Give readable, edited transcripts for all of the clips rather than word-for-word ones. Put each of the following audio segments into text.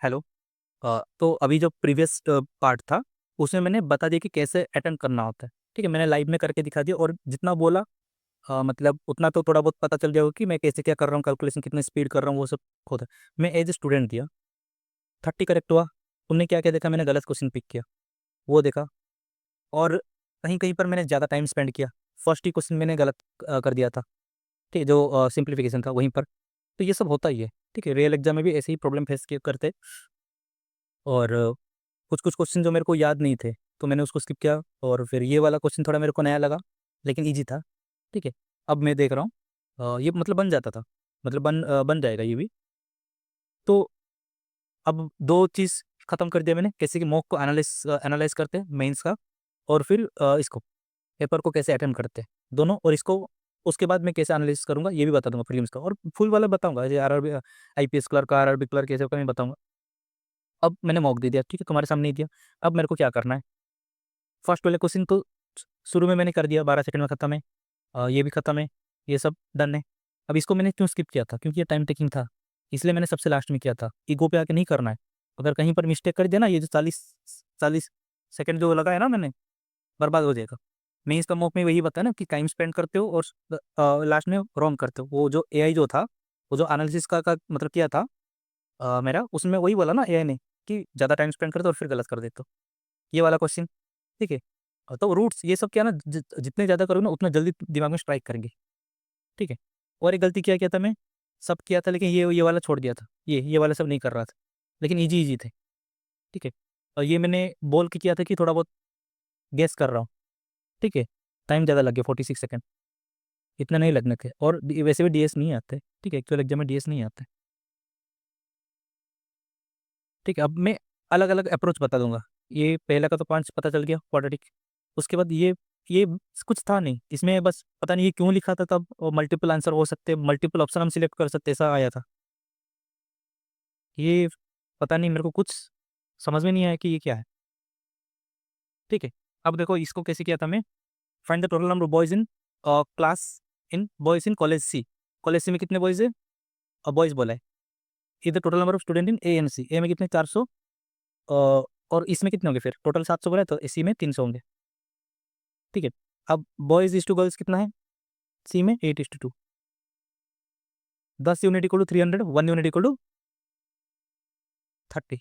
Hello. तो अभी जो प्रीवियस पार्ट था, उसमें मैंने बता दिया कि कैसे अटेम्प्ट करना होता है। ठीक है, मैंने लाइव में करके दिखा दिया और जितना बोला मतलब उतना तो थोड़ा बहुत पता चल जाएगा कि मैं कैसे क्या कर रहा हूँ, कैलकुलेशन कितने स्पीड कर रहा हूँ, वो सब होता है। मैं एज ए स्टूडेंट दिया, 30 करेक्ट हुआ। उनने क्या क्या देखा, मैंने गलत क्वेश्चन पिक किया, वो देखा। और कहीं कहीं पर मैंने ज़्यादा टाइम स्पेंड किया। फर्स्ट ही क्वेश्चन मैंने गलत कर दिया था। ठीक है, जो सिंप्लीफिकेशन था वहीं पर। तो ये सब होता ही है। ठीक है, रियल एग्जाम में भी ऐसे ही प्रॉब्लम फेस करते। और कुछ कुछ क्वेश्चन जो मेरे को याद नहीं थे, तो मैंने उसको स्किप किया। और फिर ये वाला क्वेश्चन थोड़ा मेरे को नया लगा, लेकिन इजी था। ठीक है, अब मैं देख रहा हूँ ये मतलब बन जाता था, मतलब बन जाएगा ये भी। तो अब दो चीज़ ख़त्म कर दिया मैंने, कैसे कि मॉक को एनालाइज करते हैं मेंस का, और फिर इसको पेपर को कैसे अटेम्प्ट करते हैं दोनों। और इसको उसके बाद मैं कैसे एनालिसिस करूंगा ये भी बता दूंगा, प्रीलिम्स का। और फुल वाला बताऊंगा, जैसे आरआरबी, आईपीएस क्लर्क का, आरआरबी क्लर्क कैसे होगा मैं बताऊंगा। अब मैंने मॉक दे दिया, ठीक है, तुम्हारे सामने ही दिया। अब मेरे को क्या करना है, फर्स्ट वाले क्वेश्चन तो शुरू में मैंने कर दिया, 12 सेकंड में खत्म है। ये भी खत्म है, ये सब डन है। अब इसको मैंने क्यों स्किप किया था, क्योंकि ये टाइम टेकिंग था, इसलिए मैंने सबसे लास्ट में किया था। ईगो पे आके नहीं करना है। अगर कहीं पर मिस्टेक कर दिया ना, ये जो 40 40 सेकंड जो लगा है ना मैंने, बर्बाद हो जाएगा। मैं इसका मॉक में वही बताया ना कि टाइम स्पेंड करते हो और लास्ट में रॉन्ग करते हो। वो जो एआई जो था, वो जो एनालिसिस का मतलब किया था मेरा, उसमें वही बोला ना एआई ने कि ज़्यादा टाइम स्पेंड करते हो और फिर गलत कर देते हो। ये वाला क्वेश्चन, ठीक है। तो रूट्स ये सब क्या ना, जितने ज़्यादा करोगे ना उतना जल्दी दिमाग में स्ट्राइक करेंगे। ठीक है। और एक गलती क्या किया था मैं, सब किया था लेकिन ये वाला छोड़ दिया था, ये वाला सब नहीं कर रहा था, लेकिन इजी इजी थे। ठीक है। और ये मैंने बोल के किया था कि थोड़ा बहुत गेस कर रहा हूँ। ठीक है। टाइम ज़्यादा लग गया, 46 सेकंड, इतना नहीं लगने थे। और वैसे भी डीएस नहीं आते। ठीक है, एक्चुअल एग्जाम में डीएस नहीं आते। ठीक है, अब मैं अलग अलग अप्रोच बता दूंगा। ये पहला का तो 5 पता चल गया, क्वाड्रेटिक। उसके बाद ये कुछ था नहीं इसमें, बस पता नहीं ये क्यों लिखा था तब, और मल्टीपल आंसर हो सकते, मल्टीपल ऑप्शन हम सिलेक्ट कर सकते, ऐसा आया था। ये पता नहीं, मेरे को कुछ समझ में नहीं आया कि ये क्या है। ठीक है। अब देखो इसको कैसे किया था मैं, find the total number of boys in class, in boys in college C. College C में कितने बॉयज है, और बॉयज बोला है। इधर total number of student in A and C, A में कितने 400, और इसमें कितने होंगे, फिर टोटल 700 बोला है तो सी में 300 होंगे। ठीक है। अब बॉयज इज टू गर्ल्स कितना है, सी में 8:2। 10 unit equal to 300, 1 unit equal to 30,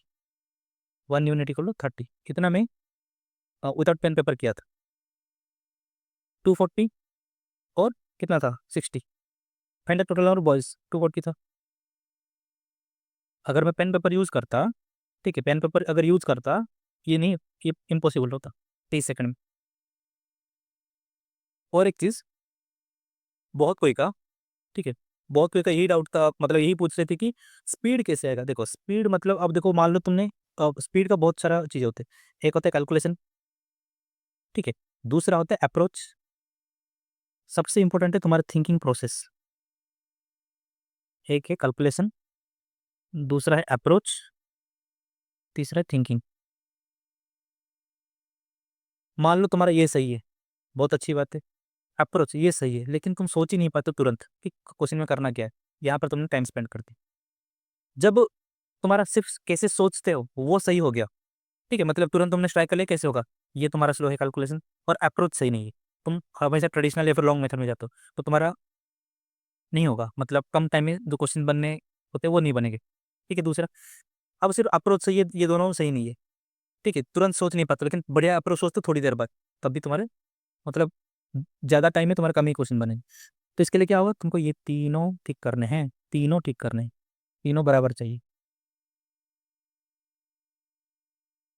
1 unit equal to 30। कितना में विदाउट पेन पेपर किया था, 240, और कितना था 60। Find the total number boys, 240 था। अगर मैं पेन पेपर यूज़ करता, ठीक है, पेन पेपर अगर यूज़ करता, ये नहीं, ये इम्पॉसिबल होता 30 सेकंड में। और एक चीज़, बहुत कोई का, ठीक है, बहुत कोई का यही डाउट था, मतलब यही पूछ रहे थे कि स्पीड कैसे आएगा। देखो स्पीड मतलब, अब देखो मान लो तुमने स्पीड का बहुत सारा चीज़ें होते हैं। एक होता है कैलकुलेशन, ठीक है। दूसरा होता है अप्रोच। सबसे इंपॉर्टेंट है तुम्हारा थिंकिंग प्रोसेस। एक है कैलकुलेशन, दूसरा है अप्रोच, तीसरा है थिंकिंग। मान लो तुम्हारा ये सही है, बहुत अच्छी बात है। अप्रोच ये सही है, लेकिन तुम सोच ही नहीं पाते तुरंत कि क्वेश्चन में करना क्या है। यहाँ पर तुमने टाइम स्पेंड कर दी। जब तुम्हारा सिर्फ कैसे सोचते हो वो सही हो गया, ठीक है, मतलब तुरंत तुमने स्ट्राइक कर लिया, कैसे होगा, ये तुम्हारा स्लो है कैलकुलेशन। और अप्रोच सही नहीं है, तुम हमेशा ट्रेडिशनल या फिर लॉन्ग मेथड में जाते हो, तो तुम्हारा नहीं होगा, मतलब कम टाइम में जो क्वेश्चन बनने होते हैं वो नहीं बनेंगे। ठीक है। दूसरा, अब सिर्फ अप्रोच सही है, ये दोनों सही नहीं है। ठीक है, तुरंत सोच नहीं पाते, लेकिन बढ़िया अप्रोच सोचते थोड़ी देर बाद, तब भी तुम्हारे मतलब ज़्यादा टाइम में तुम्हारे कम ही क्वेश्चन बनेंगे। तो इसके लिए क्या होगा, तुमको ये तीनों ठीक करने हैं, तीनों ठीक करने हैं, तीनों बराबर चाहिए।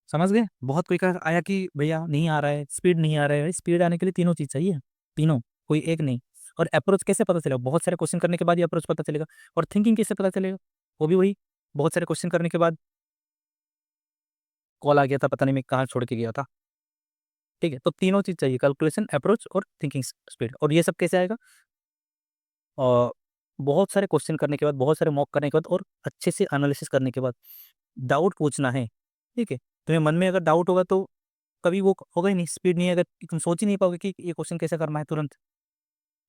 समझ गए। बहुत कोई का आया कि भैया नहीं आ रहा है, स्पीड नहीं आ रहा है। स्पीड आने के लिए तीनों चीज़ चाहिए, तीनों, कोई एक नहीं। और अप्रोच कैसे पता चलेगा, बहुत सारे क्वेश्चन करने के बाद ही अप्रोच पता चलेगा। और थिंकिंग कैसे पता चलेगा, वो भी वही, बहुत सारे क्वेश्चन करने के बाद। कॉल आ गया था, पता नहीं मैं कहाँ छोड़ के गया था। ठीक है, तो तीनों चीज़ चाहिए, कैलकुलेशन, अप्रोच और थिंकिंग स्पीड। और ये सब कैसे आएगा, और बहुत सारे क्वेश्चन करने के बाद, बहुत सारे मॉक करने के बाद, और अच्छे से एनालिसिस करने के बाद। डाउट पूछना है, ठीक है। तुम्हें मन में अगर डाउट होगा तो कभी वो होगा ही नहीं, स्पीड नहीं है, अगर तुम सोच ही नहीं पाओगे कि ये क्वेश्चन कैसे करना है तुरंत,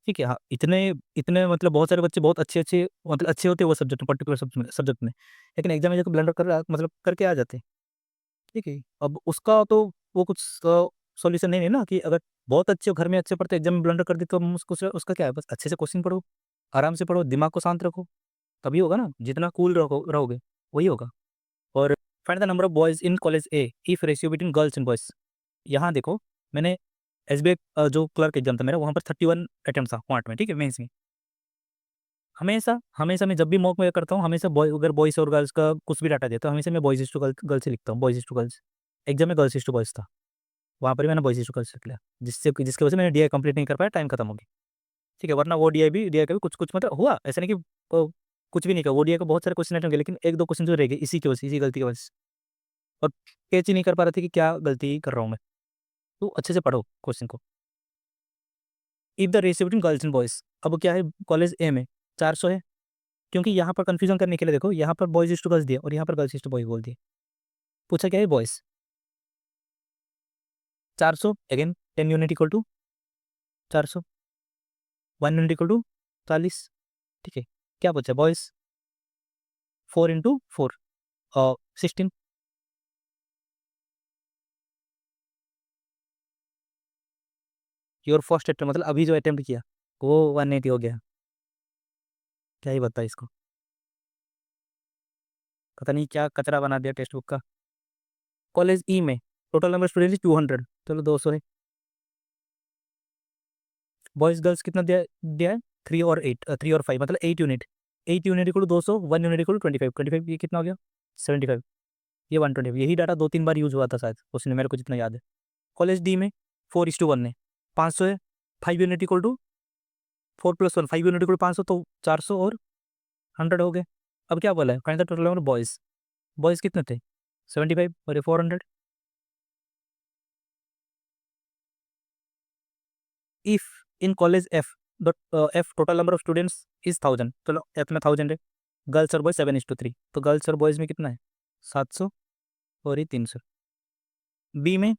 ठीक है। हाँ, इतने इतने मतलब बहुत सारे बच्चे बहुत अच्छे अच्छे मतलब अच्छे होते हैं वो सब्जेक्ट में, पर्टिकुलर सब्जेक्ट में, लेकिन एग्जाम में जाकर ब्लंडर मतलब करके आ जाते हैं। ठीक है, अब उसका तो वो कुछ सॉल्यूशन नहीं है ना, कि अगर बहुत अच्छे हो, घर में अच्छे पढ़ते, एग्जाम में ब्लंडर कर दी, तो हम उसका क्या है, बस अच्छे से क्वेश्चन पढ़ो, आराम से पढ़ो, दिमाग को शांत रखो, तभी होगा ना। जितना कूल रहोगे वही होगा। और find the number of boys in college A if ratio between girls and boys. यहाँ देखो, मैंने एसबीआई जो क्लर्क एग्जाम था मेरा, वहाँ पर 31 अटेम्प्ट था क्वांट में, ठीक है, मेंस में। हमेशा हमेशा मैं जब भी मॉक में करता हूँ, हमेशा अगर बॉयज़ और गर्ल्स का कुछ भी डाटा देता हूँ, हमेशा मैं बॉयज़ इज टू गर्ल्स से लिखता हूँ, boys is to girls. Exam में गर्ल्स इज टू बॉयज़ था, वहाँ पर भी मैंने बॉयज़ इज टू गर्ल्स लिख लिया, जिसकी वजह से मैंने डीआई कंप्लीट नहीं कर पाया, टाइम खत्म हो गया। ठीक है, वरना वो डीआई का भी कुछ कुछ मतलब हुआ, ऐसा नहीं कि कुछ भी नहीं किया, वो डीआई का बहुत सारे क्वेश्चन अटेम्प्ट किए, लेकिन एक दो क्वेश्चन जो रह गए इसी की वजह से, इसी गलती की वजह से, और कैच ही नहीं कर पा रहे थे कि क्या गलती कर रहा हूँ मैं। तो अच्छे से पढ़ो क्वेश्चन को। If the ratio between girls and boys, अब क्या है कॉलेज ए में 400 है, क्योंकि यहाँ पर कंफ्यूजन करने के लिए देखो, यहाँ पर बॉयज इज टू गर्ल्स दिया और यहाँ पर गर्ल्स इज टू बॉय बोल दिया। पूछा क्या है boys 400, again 10 unit equal to 400, 1 unit equal to 40। ठीक है, क्या पूछा बॉयज 4 × 4 और 16। योर फर्स्ट अटेम्प्ट मतलब अभी जो अटेम्प्ट किया वो 180 हो गया। क्या ही बता इसको, पता नहीं क्या कचरा बना दिया टेक्स्ट बुक का। कॉलेज ई में टोटल नंबर स्टूडेंट 200, चलो 200 है। बॉयज गर्ल्स कितना दिया दिया है 3 और 5 मतलब 8 unit. 8 unit equal to 200, 1 unit equal to 25, 25 ये कितना हो गया 75, ये 120। यही डाटा 2-3 बार यूज हुआ था शायद उसने, मेरे को जितना याद है। कॉलेज डी में 4:1 है, 500 है, 5 unit equal to 4+1, 5 unit equal to 500, तो 400 और 100 हो गए। अब क्या बोला है, find the total number boys, boys कितने थे 75 और ये 400। If in college F F total number of students is 1000, चलो एफ में 1000 है, गर्ल्स और बॉयज 7:3, तो गर्ल्स और बॉयज में कितना है 700 और ये 300। बी में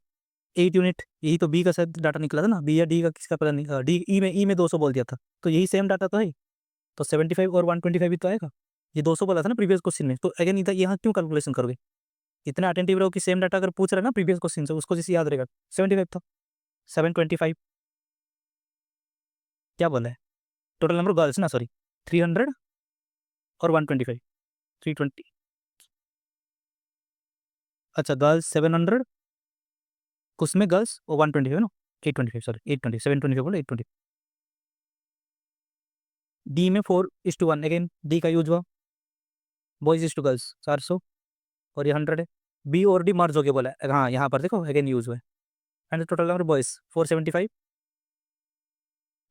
8 यूनिट, यही तो बी का शायद डाटा निकला था ना, बी या डी का किसका पता नहीं, डी ई में 200 बोल दिया था, तो यही सेम डाटा तो है, तो 75 और 125 भी तो आएगा। ये 200 बोला था ना प्रीवियस क्वेश्चन में, तो अगेन इधर यहाँ क्यों कैलकुलेशन करोगे, इतना अटेंटिव रहो कि सेम डाटा अगर पूछ रहे ना प्रीवियस क्वेश्चन से, उसको जैसे याद रहेगा। 75 था, 725, क्या बोला है टोटल नंबर गर्ल्स ना, सॉरी 300 और 125, 320। अच्छा गर्ल्स 700, उसमें गर्ल्स और 125 ना, 825, सॉरी 820, 725 बोलो 820। डी में 4:1, अगेन डी का यूज हुआ, बॉयज इज टू गर्ल्स 400 और ये 100 है। बी और डी मर्ज हो गया बोला है, हाँ यहाँ पर देखो अगेन यूज हुआ है। एंड टोटल नंबर बॉयज 475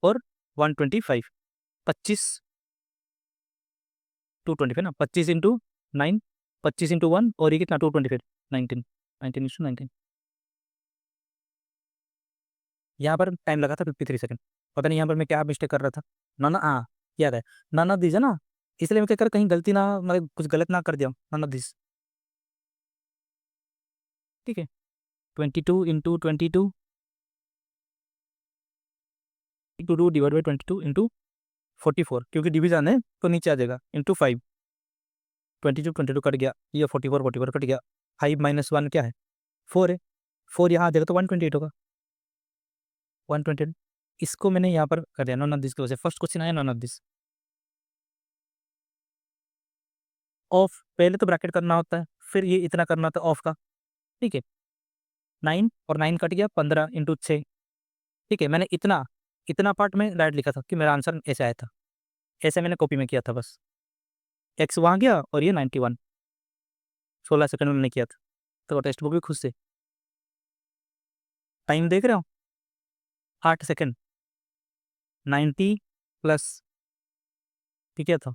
और 125, 25 225 ना, 25 × 9, 25 × 1 और ये कितना 225, 19, 19:19। यहाँ पर टाइम लगा था 53 सेकंड, पता नहीं यहाँ पर मैं क्या मिस्टेक कर रहा था। ना ना हाँ, याद है, नन ऑफ दीज है ना, इसलिए मैं क्या कर कहीं गलती ना मतलब कुछ गलत ना कर दिया, नन ऑफ दिस। ठीक है, 22 × 22 डिवाइड बाई 22 × 44, क्योंकि डिवीजन है तो नीचे आ जाएगा, इंटू 5, 22 कट गया, ये 44 कट गया, 5 - 1 क्या है 4 है, 4 यहाँ आ जाएगा तो 128 होगा, 128। इसको मैंने यहाँ पर कर दिया नॉन ऑफ दिस की वजह से, फर्स्ट क्वेश्चन आया नॉन ऑफ दिस। ऑफ पहले तो ब्रैकेट करना होता है, फिर ये इतना करना होता है ऑफ का। ठीक है, 9 और 9 कट गया, 15 × 6। ठीक है, मैंने इतना इतना पार्ट में राइट लिखा था कि मेरा आंसर ऐसे आया था, ऐसे मैंने कॉपी में किया था बस। एक्स वहाँ गया और ये 91, 16 सेकंड में मैंने किया था, तो टेक्स्ट बुक भी खुद से। टाइम देख रहे हो 8 सेकंड, 90 प्लस, ठीक है था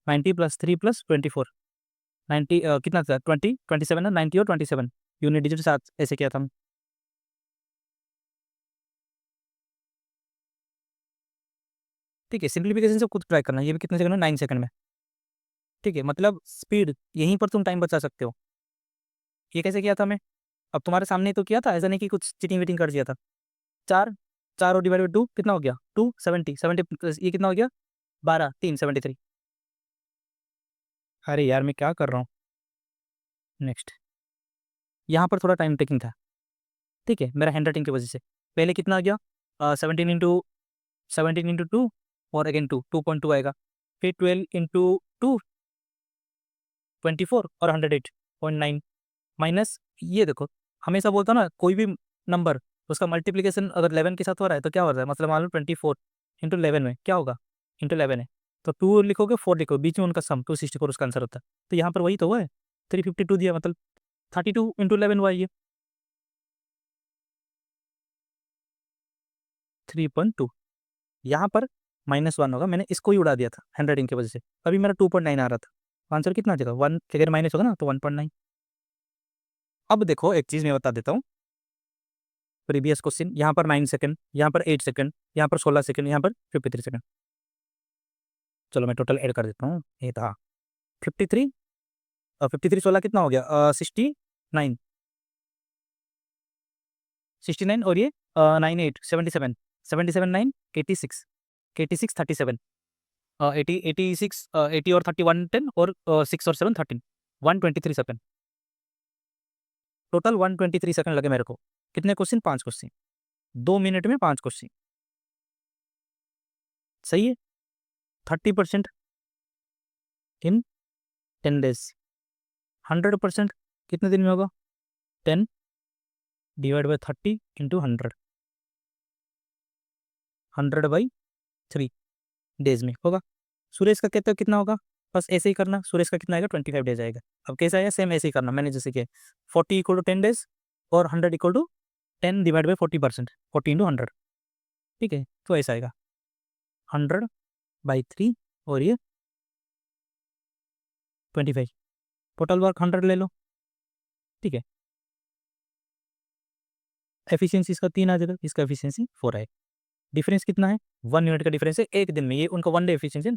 90 + 3 + 24, 90 कितना था 27 है, 90 और 27 यूनिट डिजिट साथ ऐसे किया था। ठीक है, सिंप्लीफिकेशन से खुद ट्राई करना, ये भी कितने सेकंड में 9 सेकंड में। ठीक है, मतलब स्पीड, यहीं पर तुम टाइम बचा सकते हो। ये कैसे किया था मैं, अब तुम्हारे सामने ही तो किया था, ऐसा नहीं कि कुछ चीटिंग वीटिंग कर दिया था। 4 4 और डिवाइड बाई 2 कितना हो गया 2, 70 ये कितना हो गया 12, 3, 73। अरे यार मैं क्या कर रहा हूँ। नेक्स्ट, यहाँ पर थोड़ा टाइम टेकिंग था, ठीक है, मेरा हैंड राइटिंग की वजह से। पहले कितना आ गया 17 इंटू 2 और अगेन 2.2 आएगा, फिर 12 इंटू 2 24 और 108.9 माइनस, ये देखो हमेशा बोलता हूँ ना कोई भी नंबर उसका मल्टीप्लिकेशन अगर 11 के साथ हो रहा है तो क्या हो रहा है, मतलब मान लो 24 इंटू 11 में क्या होगा, इंटू 11 है तो 2 लिखोगे 4 लिखोगे, बीच में उनका सम 264 उसका आंसर होता है। तो यहाँ पर वही तो हुआ है, 352 दिया, मतलब 32 इंटू 11 हुआ ये 3.2। यहाँ पर -1 होगा, मैंने इसको ही उड़ा दिया था हैंड राइटिंग की वजह से, अभी मेरा 2.9 आ रहा था, आंसर कितना आ जाएगा 1, अगर माइनस होगा ना तो 1.9। अब देखो एक चीज़ मैं बता देता हूँ, प्रीवियस क्वेश्चन यहाँ पर 9 सेकंड, यहाँ पर 8 सेकंड, यहाँ पर 16 सेकंड, यहाँ पर 53 सेकंड। चलो मैं टोटल ऐड कर देता हूँ, ये था 53 और 53 16 कितना हो गया 69, 69 और ये 9 8 77, 77 9 86, 86 37, 80 86 80 और 30 110 और 6 और 7 13, 123 सेकंड, टोटल 123 सेकंड लगे मेरे को। कितने क्वेश्चन 5 क्वेश्चन, 2 मिनट में 5 क्वेश्चन, सही है। 30% इन 10 डेज, 100% कितने दिन में होगा 10 डिवाइड बाई 30 इंटू 100, 100/3 डेज में होगा। सुरेश का कहते हो कितना होगा, बस ऐसे ही करना, सुरेश का कितना आएगा 25 डेज आएगा। अब कैसा आएगा सेम ऐसे ही करना, मैंने जैसे कि 40 इक्वल टू 10 डेज और 100 equal to 10 divide by 40%, 40 into 100, ठीक है, तो ऐसा आएगा 100/3 और ये 25, टोटल वर्क 100 ले लो, ठीक है। एफिशिएंसी इसका 3 आ जाएगा, इसका एफिशिएंसी 4 आएगा। डिफरेंस कितना है 1 यूनिट का डिफरेंस है एक दिन में, ये उनका 1 डे एफिशिएंसी,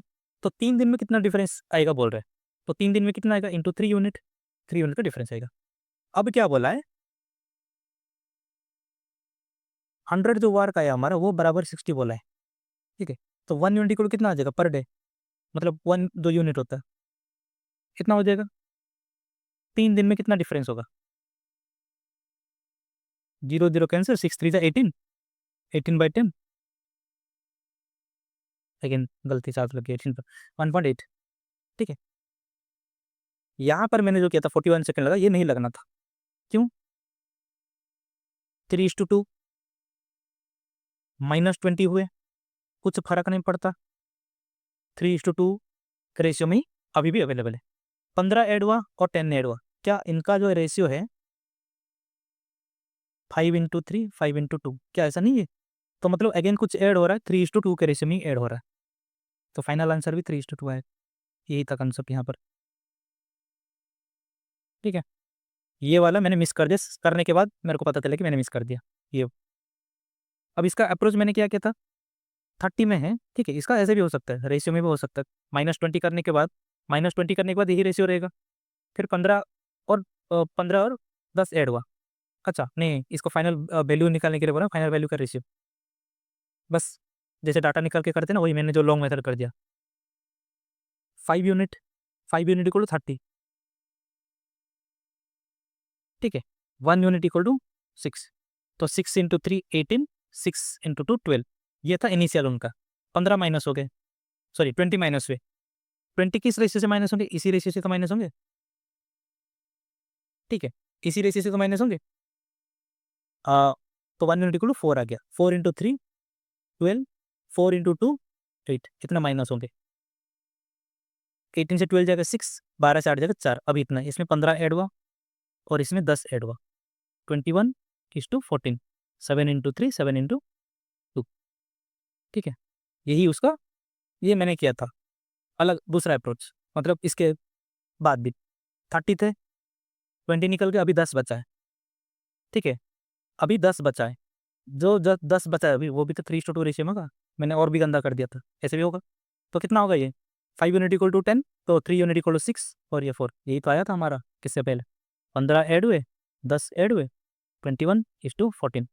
तो 3 दिन में कितना डिफरेंस आएगा बोल रहे हैं, तो 3 दिन में कितना आएगा इंटू 3 यूनिट, 3 यूनिट का डिफरेंस आएगा। अब क्या बोला है 100 जो वर्क आया हमारा वो बराबर 60 बोला है, ठीक है, तो 1 यूनिट इक्वल कितना आ जाएगा पर डे, मतलब 1 2 यूनिट होता है, कितना हो जाएगा 3 दिन में कितना डिफरेंस होगा, 0 0 कैंसिल, 6 3 18, 18/10, अगेन गलती साथ लगी 18 पर 1.8, ठीक है। यहाँ पर मैंने जो किया था 41 सेकंड लगा, ये नहीं लगना था, क्यों 3:2 -20 हुए, कुछ फर्क नहीं पड़ता, 3:2 का रेशियो में ही अभी भी अवेलेबल है। 15 ऐड हुआ और 10 ऐड हुआ, क्या इनका जो रेशियो है 5:3 5:2, क्या ऐसा नहीं है, तो मतलब अगेन कुछ ऐड हो रहा है, 3:2 के रेशियो में ही ऐड हो रहा है, तो फाइनल आंसर भी 3:2 है। यही था कंसेप्ट यहाँ पर, ठीक है। ये वाला मैंने मिस कर दिया, करने के बाद मेरे को पता चला कि मैंने मिस कर दिया ये। अब इसका अप्रोच मैंने क्या किया था 30 में है, ठीक है, इसका ऐसे भी हो सकता है, रेशियो में भी हो सकता है, -20 करने के बाद, -20 करने के बाद यही रेशियो रहेगा, फिर 15 और 15 और 10 ऐड हुआ, अच्छा नहीं, इसको फाइनल वैल्यू निकालने के लिए बोला, फाइनल वैल्यू का रेशियो, बस जैसे डाटा निकाल के करते ना, वही मैंने जो लॉन्ग मेथड कर दिया। 5 यूनिट, 5 यूनिट इक्वल टू 30, ठीक है, 1 यूनिट इक्वल टू 6, तो 6 इंटू 3 18, 6 इंटू 2 12, ये था इनिशियल उनका। 15 माइनस हो गए, सॉरी 20 माइनस हुए, 20 किस रेशियो से माइनस होंगे, इसी रेशियो से तो माइनस होंगे, ठीक है, इसी रेशियो से तो माइनस होंगे, तो 1 यूनिट इक्वल टू 4 आ गया, 4 इंटू 3 12, 4 इंटू 2 8, इतना माइनस होंगे, 18 से 12 जाएगा 6, 12 से 8 जाएगा 4, अभी इतना, इसमें 15 ऐड हुआ और इसमें 10 ऐड हुआ, 21:14, 7 इंटू 3 7 इंटू 2, ठीक है, यही उसका, ये मैंने किया था अलग दूसरा अप्रोच, मतलब इसके बाद भी 30 थे, 20 निकल के अभी 10 बचा है, ठीक है, अभी 10 बचा है, जो 10 बचा है अभी वो भी तो 3:2 रेशियो में होगा, मैंने और भी गंदा कर दिया था, ऐसे भी होगा, तो कितना होगा ये 5 यूनिट इक्वल टू 10, तो 3 यूनिट इक्वल टू 6 और ये 4, यही तो आया था हमारा किससे पहले, 15 ऐड हुए 10 ऐड हुए 21:14,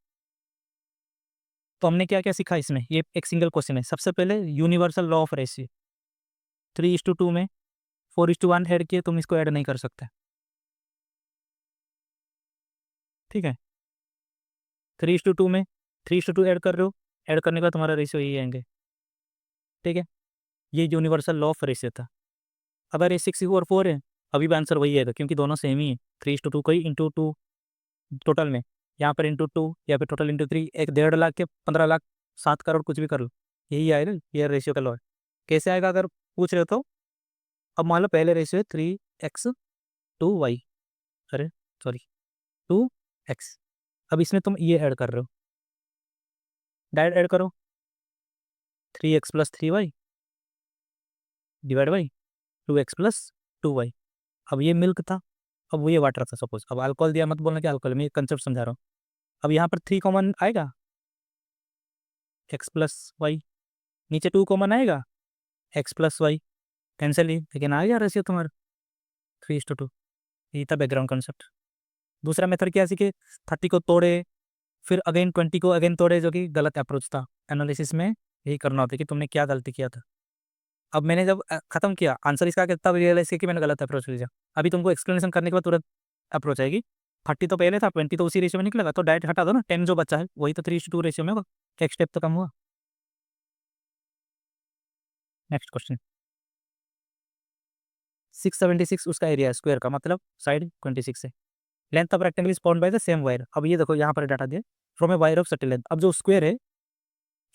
तो हमने क्या क्या सीखा इसमें, ये एक सिंगल क्वेश्चन है। सबसे पहले यूनिवर्सल लॉ ऑफ रेशियो, 3:2 में 4:1 ऐड किए, तुम इसको ऐड नहीं कर सकते, ठीक है। 3:2 में 3:2 ऐड कर रहे हो, ऐड करने के बाद तुम्हारा रेशियो यही आएंगे, ठीक है। ये यूनिवर्सल लॉ ऑफ रेशियो था। अगर ये 6 और 4 है, अभी भी आंसर वही आएगा, क्योंकि दोनों सेम ही है। 3:2 को ही इंटू 2 टोटल में, यहाँ पर इंटू 2 या फिर टोटल इंटू 3, एक 1.5 लाख के 15 लाख, 7 करोड़, कुछ भी कर लो, यही आएगा। ये रेशियो का लॉ है। कैसे आएगा अगर पूछ रहे हो तो, अब मान लो पहले रेशियो है 3x2y, अरे सॉरी 2x। अब इसमें तुम ये ऐड कर रहे हो, डायरेक्ट ऐड करो, 3x + 3y divide by 2x + 2y। अब ये मिल्क था, अब वो ये वाटर था सपोज। अब अल्कोहल दिया, मत बोलना कि अल्कोहल, मैं कंसेप्ट समझा रहा हूँ। अब यहाँ पर 3 कॉमन आएगा, x + y, नीचे 2 कॉमन आएगा, x + y, कैंसिल ही, लेकिन आ गया रेशियो तुम्हारा 3:2। यही था बैकग्राउंड कंसेप्ट। दूसरा मेथड क्या सीखे, 30 को तोड़े, फिर अगेन 20 को अगेन तोड़े, जो कि गलत अप्रोच था एनालिसिस में। यही करना होता है कि तुमने क्या गलती किया था। अब मैंने जब खत्म किया आंसर इसका, तब रियलाइज किया कि मैंने गलत अप्रोच लिया। अभी तुमको एक्सप्लेनेशन करने के बाद तुरंत अप्रोच आएगी। 30 तो पहले था, 20 तो उसी रेशियो में निकलेगा, तो डायरेक्ट हटा दो ना, 10 जो बच्चा है वही तो 3:2 रेशियो में होगा। एक स्टेप तो कम हुआ। नेक्स्ट क्वेश्चन, 676 उसका एरिया स्क्वायर का, मतलब साइड 26 है। Length of rectangle is found by the same wire. अब ये देखो यहाँ पर डाटा दिया, from a wire of certain length. अब जो स्क्वायर है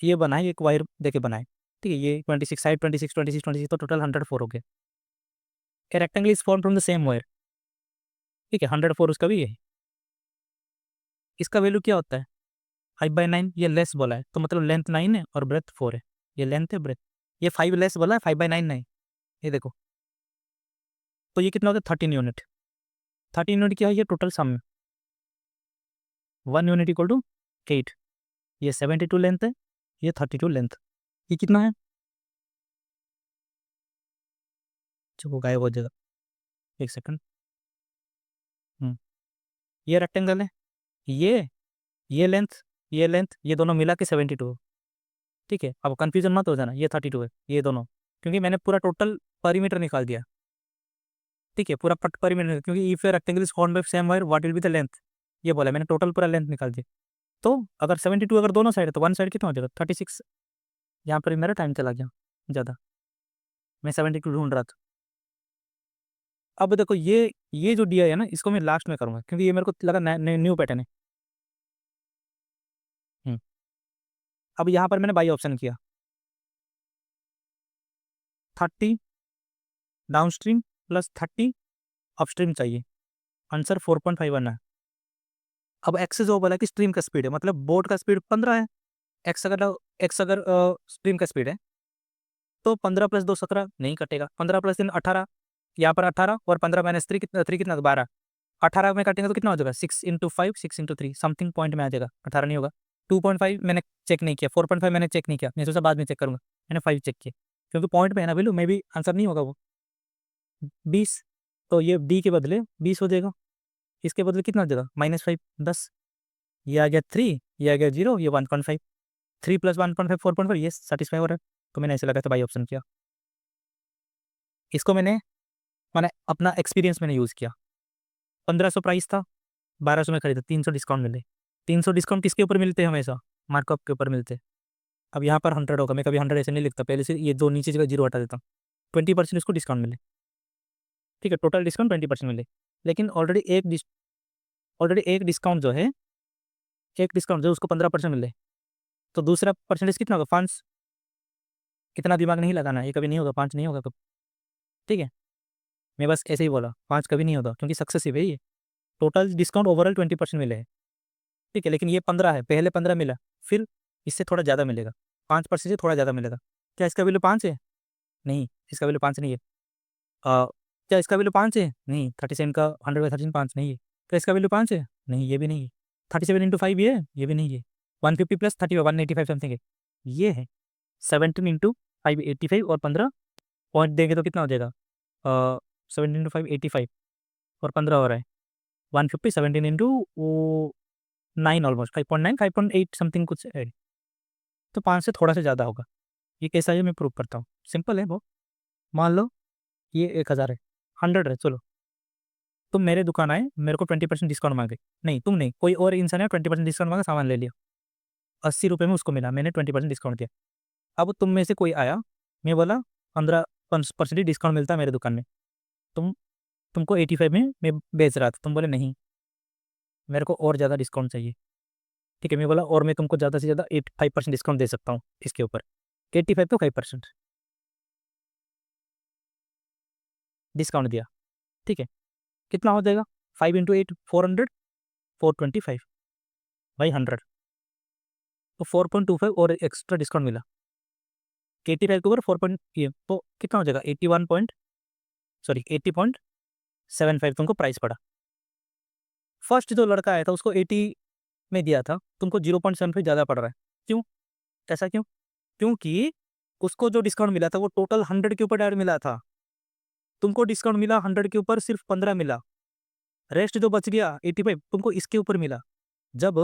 ये बनाए, एक वायर देके बनाए, ठीक है। ये 26 साइड 26 26 26, तो टोटल 104 हो गया। A rectangle is form from the same wire, ठीक है, 104 उसका भी है। इसका वैल्यू क्या होता है, 5/9। ये लेस बोला है, तो मतलब लेंथ 9 है और ब्रेथ 4 है। ये लेंथ है, ब्रेथ, ये 5 लेस बोला है, 5/9 नहीं। ये देखो, तो ये कितना होता है, 13 यूनिट। 13 यूनिट क्या है, ये टोटल सम में 1 यूनिट इक्वल टू 8। ये 72 लेंथ है, ये 32 लेंथ। ये कितना है, चलो गायब हो जाएगा, एक सेकंड। ये रेक्टेंगल है, ये ये लेंथ, ये लेंथ, ये दोनों मिला के 72, ठीक है। अब कंफ्यूजन मत हो जाना, ये 32 है, ये दोनों, क्योंकि मैंने पूरा टोटल परिमीटर निकाल दिया, ठीक है, पूरा परिमीटर, क्योंकि if rectangle is found by same wire what will be the length, ये बोला मैंने, टोटल पूरा लेंथ निकाल दिया। तो अगर 72 अगर दोनों साइड है, तो वन साइड कितना हो जाएगा, 36। यहाँ पर मेरा टाइम चला गया ज़्यादा, मैं 72 ढूंढ रहा था। अब देखो ये जो दिया है ना, इसको मैं लास्ट में करूँगा, क्योंकि ये मेरे को लगा न्यू पैटर्न है। अब यहाँ पर मैंने बाई ऑप्शन किया, 30 डाउनस्ट्रीम प्लस 30 अपस्ट्रीम चाहिए, आंसर 4.51 है। अब एक्स जो बोला कि स्ट्रीम का स्पीड है, मतलब बोट का स्पीड 15 है। एक्स अगर स्ट्रीम का स्पीड है, तो 15 + 2 17 नहीं कटेगा, 15 + 3 18, यहाँ पर 18 और 15 - 3 कितना, 3 कितना, 12। 18 में काटेंगे तो कितना हो जाएगा, 6 × 5 6 × 3 समथिंग पॉइंट में आ जाएगा, 18 नहीं होगा। 2.5 मैंने चेक नहीं किया, 4.5 मैंने चेक नहीं किया, मैं सोचा बाद में चेक करूँगा, मैंने 5 चेक किया, क्योंकि पॉइंट में है ना वैल्यू, मे भी आंसर नहीं होगा वो 20। तो ये डी के बदले 20 हो जाएगा, इसके बदले कितना हो जाएगा, -5 10। ये आ गया 3, ये आ गया 0, ये 1.5, 3 + 1.5 4.5, ये सेटिस्फाई हो रहा है। तो मैंने ऐसे लगा था, बाई ऑप्शन किया। इसको मैंने अपना एक्सपीरियंस मैंने यूज़ किया। 1500 प्राइस था, 1200 में खरीदा, 300 डिस्काउंट मिले। 300 डिस्काउंट किसके ऊपर मिलते हैं, हमेशा मार्कअप के ऊपर मिलते हैं। अब यहाँ पर 100 होगा, मैं कभी 100 ऐसे नहीं लिखता, पहले से ये दो नीचे जगह 0 हटा देता हूँ। 20% इसको डिस्काउंट मिले, ठीक है, टोटल डिस्काउंट 20% मिले। लेकिन ऑलरेडी एक डिस्काउंट जो है, एक डिस्काउंट जो उसको 15% मिले, तो दूसरा परसेंटेज कितना होगा, 5। इतना दिमाग नहीं लगाना, ये कभी नहीं होगा, 5 नहीं होगा कब, ठीक है। मैं बस ऐसे ही बोला, 5 कभी नहीं होगा, क्योंकि सक्सेसिव है ये। टोटल डिस्काउंट ओवरऑल 20% मिले हैं, ठीक है, लेकिन ये 15 है, पहले 15 मिला, फिर इससे थोड़ा ज़्यादा मिलेगा, 5% से थोड़ा ज़्यादा मिलेगा। क्या इसका वैल्यू 5 है, नहीं, इसका वैल्यू 5 नहीं है। क्या इसका वैल्यू 5 है, नहीं, 37 का 100/13 5 नहीं है। क्या इसका वैल्यू 5 है, नहीं, ये भी नहीं है। 37 × 5 ये भी नहीं है। 150 + 30 185 समथिंग है, ये है। 17 × 5 85 और 15 पॉइंट देंगे तो कितना हो जाएगा, 17 × 5 85 और 15 हो रहा है 150, 17 × 9 ऑलमोस्ट 5.9 5.8 समथिंग कुछ है। तो 5 से थोड़ा सा ज़्यादा होगा। ये कैसा है मैं प्रूव करता हूँ, सिंपल है वो। मान लो ये 1000 है, 100 है, चलो तुम मेरे दुकान आए, मेरे को 20% डिस्काउंट मांगे, नहीं तुम नहीं, कोई और इंसान है 20% डिस्काउंट मांगा, सामान ले लिया, 80 रुपये में उसको मिला, मैंने 20% डिस्काउंट दिया। अब तुम में से कोई आया, मैं बोला 15% डिस्काउंट मिलता है मेरे दुकान में, तुम तुमको 85 में मैं बेच रहा था, तुम बोले नहीं मेरे को और ज़्यादा डिस्काउंट चाहिए, ठीक है, मैं बोला और मैं तुमको ज़्यादा से ज़्यादा 85% डिस्काउंट दे सकता हूँ इसके ऊपर, 85 तो 5% डिस्काउंट दिया, ठीक है, कितना हो जाएगा 5 इंटू 8 400, 425 बाई 100, तो 4.25 और एक्स्ट्रा डिस्काउंट मिला, 85 के ऊपर 4 पॉइंट ये तो कितना हो जाएगा 80.75 तुमको प्राइस पड़ा। फर्स्ट जो लड़का आया था उसको 80 में दिया था, तुमको 0.75 ज़्यादा पड़ रहा है, क्यों, ऐसा क्यों? क्योंकि उसको जो डिस्काउंट मिला था वो टोटल 100 के ऊपर डायरेक्ट मिला था, तुमको डिस्काउंट मिला 100 के ऊपर सिर्फ 15 मिला, रेस्ट जो बच गया 85 तुमको इसके ऊपर मिला। जब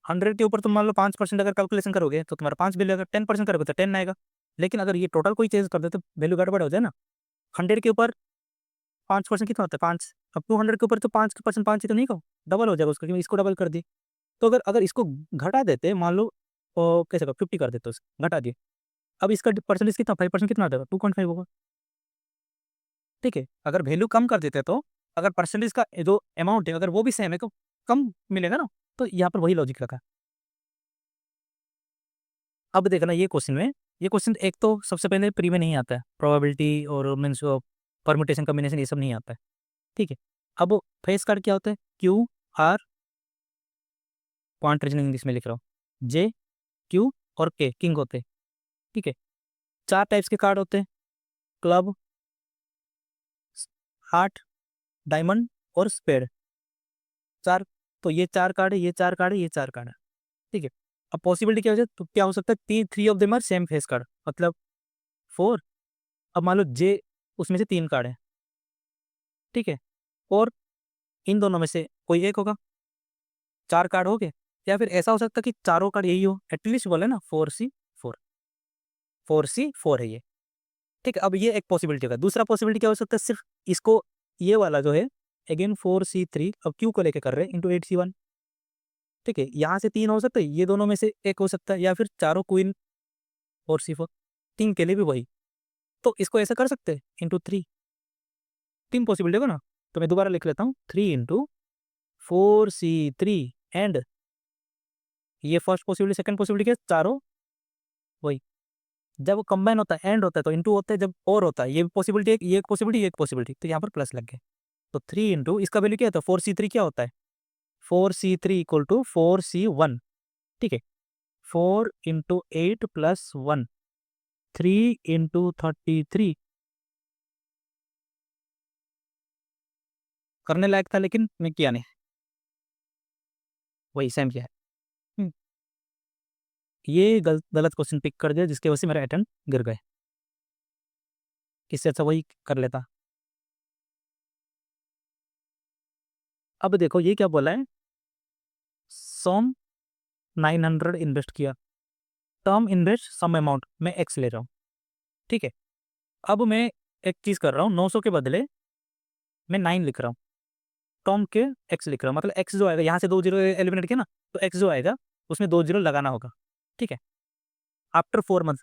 100 के ऊपर तुम मान लो 5% अगर कैलकुलेशन करोगे तो तुम्हारा 5 मिलेगा, 10% करोगे तो 10 आएगा, लेकिन अगर ये टोटल कोई चेंज कर दे तो वैल्यू गड़बड़ हो जाए ना। 100 के ऊपर 5% कितना होता है 5, अब 200 के ऊपर तो 5% 5 ही तो नहीं कहो, डबल हो जाएगा उसका, क्योंकि इसको डबल कर दिए। तो अगर अगर इसको घटा देते मान लो कैसे 50 कर देते घटा दिए, अब इसका परसेंटेज कितना 5% कितना आ जाएगा 2.5 होगा, ठीक है। अगर वैल्यू कम कर देते तो अगर परसेंटेज का जो अमाउंट है अगर वो भी सेम है तो कम मिलेगा ना, तो यहाँ पर वही लॉजिक रखा। अब देखना ये क्वेश्चन में, ये क्वेश्चन एक तो सबसे पहले प्री में नहीं आता है, प्रोबेबिलिटी और मीन्स परम्यूटेशन कॉम्बिनेशन ये सब नहीं आता है, ठीक है। अब फेस कार्ड क्या होता है, Q R, quant reasoning English में लिख रहा हूँ, जे क्यू और के किंग होते हैं, ठीक है। 4 टाइप्स के कार्ड होते हैं, क्लब, हार्ट, डायमंड और स्पेड, 4। तो ये 4 कार्ड है, ये 4 कार्ड है, ये 4 कार्ड है, ठीक है। अब पॉसिबिलिटी क्या हो जाए तो क्या हो सकता है 3 of them are same face card, मतलब 4। अब मान लो जे उसमें से 3 कार्ड है, ठीक है, और इन दोनों में से कोई एक होगा, 4 कार्ड हो गए, या फिर ऐसा हो सकता है कि चारों कार्ड यही हो, एटलीस्ट बोले ना 4C4, 4C4 है ये, ठीक है। अब ये एक पॉसिबिलिटी होगा। दूसरा पॉसिबिलिटी क्या हो सकता है, सिर्फ इसको ये वाला जो है अगेन 4C3, अब क्यू को लेके कर रहे हैं इंटू 8C1, ठीक है। यहाँ से 3 हो सकता है, ये दोनों में से एक हो सकता है, या फिर चारों क्वीन 4C4, 3 के लिए भी वही, तो इसको ऐसा कर सकते हैं इंटू 3, 3 पॉसिबिलिटी होगा ना, तो मैं दोबारा लिख लेता हूँ 3 इंटू 4C3 एंड ये फर्स्ट पॉसिबिलिटी, सेकंड पॉसिबिलिटी क्या, चारों वही। जब वो कंबाइन होता है एंड होता है तो इंटू होता है, जब और होता है ये पॉसिबिलिटी एक, ये एक पॉसिबिलिटी, ये एक पॉसिबिलिटी, तो यहाँ पर प्लस लग गए, तो 3 इंटू इसका वैल्यू क्या होता है 4C3 क्या होता है 4C3 इक्वल टू 4C1, ठीक है। 4 इंटू 8 प्लस 1, 3 इंटू 33, करने लायक था लेकिन मैं किया नहीं, वही सेम किया है। ये गलत क्वेश्चन पिक कर दिया जिसके वजह से मेरा अटेम्प्ट गिर गए, इससे अच्छा वही कर लेता। अब देखो ये क्या बोला है, सम 900 इन्वेस्ट किया, टर्म इन्वेस्ट सम अमाउंट, मैं एक्स ले रहा हूँ, ठीक है। अब मैं एक चीज़ कर रहा हूँ, 900 के बदले मैं 9 लिख रहा हूँ, टर्म के एक्स लिख रहा हूँ, मतलब एक्स जो आएगा यहाँ से 2 जीरो एलिमिनेट किया ना, तो एक्स जो आएगा उसमें 2 जीरो लगाना होगा, ठीक है। आफ्टर 4 मंथ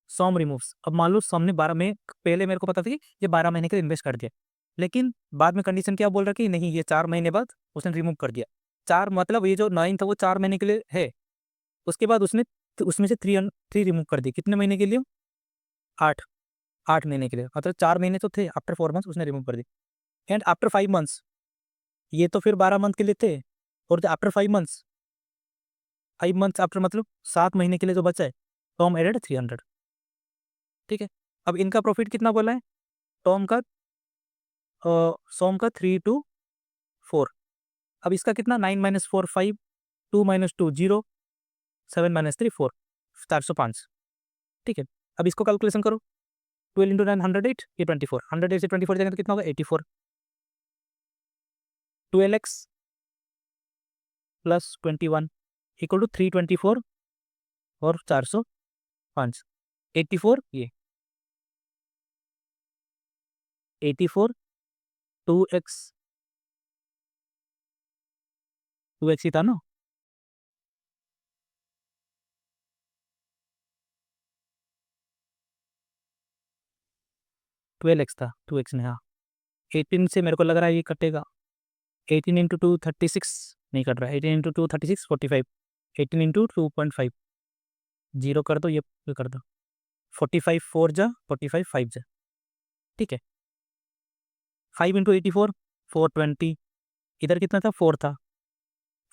सम रिमूव्स, अब मान लो सम ने 12 में, पहले मेरे को पता था कि ये 12 महीने के लिए इन्वेस्ट कर दिया, लेकिन बाद में कंडीशन क्या बोल रहा कि नहीं ये 4 महीने बाद उसने रिमूव कर दिया, 4 मतलब ये जो 9 था वो 4 महीने के लिए है, उसके बाद उसने तो उसमें से 3 रिमूव कर दिए, कितने महीने के लिए 8, 8 महीने के लिए, मतलब 4 महीने तो थे, आफ्टर 4 मंथ्स उसने रिमूव कर दी, एंड आफ्टर 5 मंथ्स ये तो फिर 12 मंथ के लिए थे, और आफ्टर 5 मंथ्स आफ्टर मतलब 7 महीने के लिए जो बचा है टॉम एडेड 300, ठीक है। अब इनका प्रॉफिट कितना बोला है, टॉम का सोम का 3 to 4, अब इसका कितना 9 - 4 5, 2 - 2 0, 7 - 3 4, 405, ठीक है। अब इसको कैलकुलेशन करो, 12 इंटू 9 108, ये 24, 108 से 24 जाएंगे तो कितना होगा 84, 12x प्लस 21 इक्वल टू 324 और 405 84 ये 84 2x 2x ही था ना 12x था 2x में हाँ 18 से मेरे को लग रहा है ये कटेगा 18 इंटू 2 36 नहीं कट रहा है 18 इंटू 2 36 45 18 इंटू 2.5 जीरो कर दो ये कर दो 45 4 जा 45 5 जा ठीक है 5 इंटू 84 420 इधर कितना था 4 था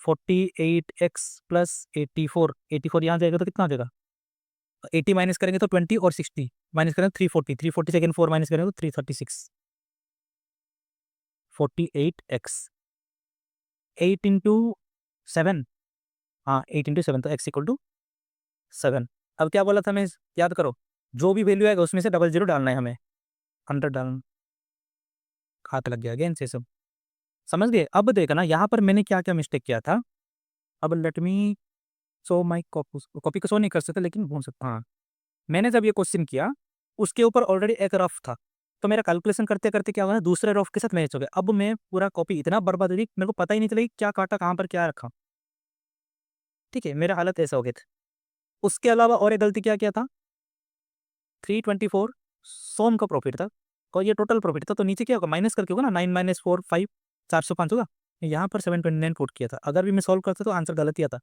48x प्लस 84 84 यहाँ जाएगा तो कितना आ जाएगा 80 माइनस करेंगे तो 20 और 60 माइनस करेंगे 340 340 सेकेंड 4 माइनस करेंगे तो 336 48x 8 इंटू 7 हाँ 8 इंटू 7 तो x इक्वल टू 7 अब क्या बोला था मैं याद करो जो भी वैल्यू आएगा उसमें से डबल जीरो डालना है हमें 100 डालना हाथ लग गया अगेन से सब समझ गए अब देखना यहाँ पर मैंने क्या क्या मिस्टेक किया था अब लेट मी सो माई कॉपी को शो नहीं कर सकता लेकिन भूल सकता हाँ मैंने जब ये क्वेश्चन किया उसके ऊपर ऑलरेडी एक रफ था तो मेरा कैलकुलेशन करते करते क्या हुआ दूसरे रफ के साथ मैच हो गया अब मैं पूरा कॉपी इतना बर्बाद हुई मेरे को पता ही नहीं चला कि क्या काटा कहाँ पर क्या रखा ठीक है मेरा हालत ऐसा हो गया था उसके अलावा और एक गलती क्या किया था 324 सोम का प्रॉफिट था और ये टोटल प्रॉफिट था तो नीचे क्या होगा माइनस करके होगा ना 9 माइनस 4 5 405 होगा यहाँ पर 729 पुट किया था अगर भी मैं सॉल्व करता तो आंसर गलत ही आता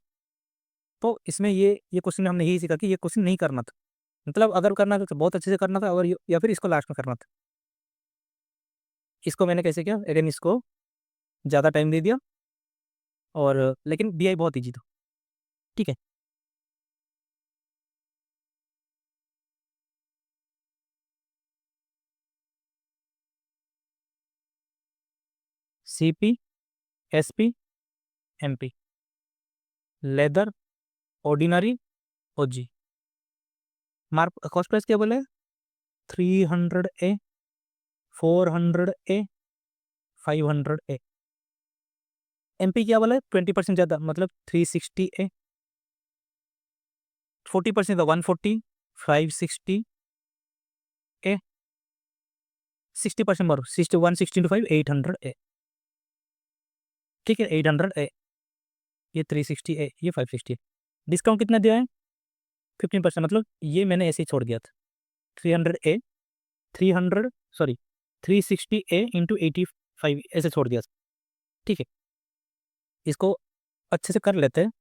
तो इसमें ये क्वेश्चन में हमने यही सीखा कि ये क्वेश्चन नहीं करना था मतलब अगर करना था तो बहुत अच्छे से करना था और या फिर इसको लास्ट में करना था इसको मैंने कैसे किया अगेन इसको ज़्यादा टाइम दे दिया और लेकिन BI बहुत ईजी था ठीक है CP SP MP leather ordinary OG mark cost price क्या बोले 300A 400A 500A MP क्या बोला 20% ज़्यादा मतलब 360A 40% 140 560A 60% मारो 160 to 5 800A ठीक है 800A ये 360A ये 560A डिस्काउंट कितना दिया है 15% मतलब ये मैंने ऐसे ही छोड़ दिया था 300A 300 सॉरी 360A इंटू 85 ऐसे छोड़ दिया था ठीक है इसको अच्छे से कर लेते हैं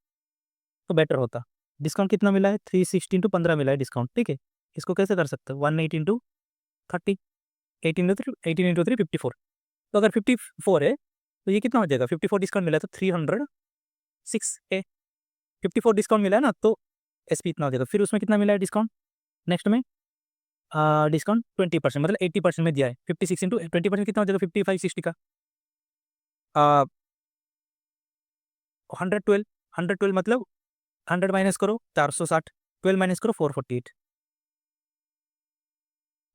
तो बेटर होता डिस्काउंट कितना मिला है 360 इंटू 15 मिला है डिस्काउंट ठीक है इसको कैसे कर सकते हैं 180 इंटू 30 18 इंटू 3 54 तो अगर 54 है तो ये कितना हो जाएगा 54 डिस्काउंट मिला है तो 306A 54 डिस्काउंट मिला है ना तो SP इतना हो जाएगा फिर उसमें कितना मिला है डिस्काउंट नेक्स्ट में डिस्काउंट 20% मतलब 80% में दिया है 56 इंटू 20% कितना हो जाएगा 55 60 का 112 112 मतलब 100 माइनस करो 460 12 माइनस करो 448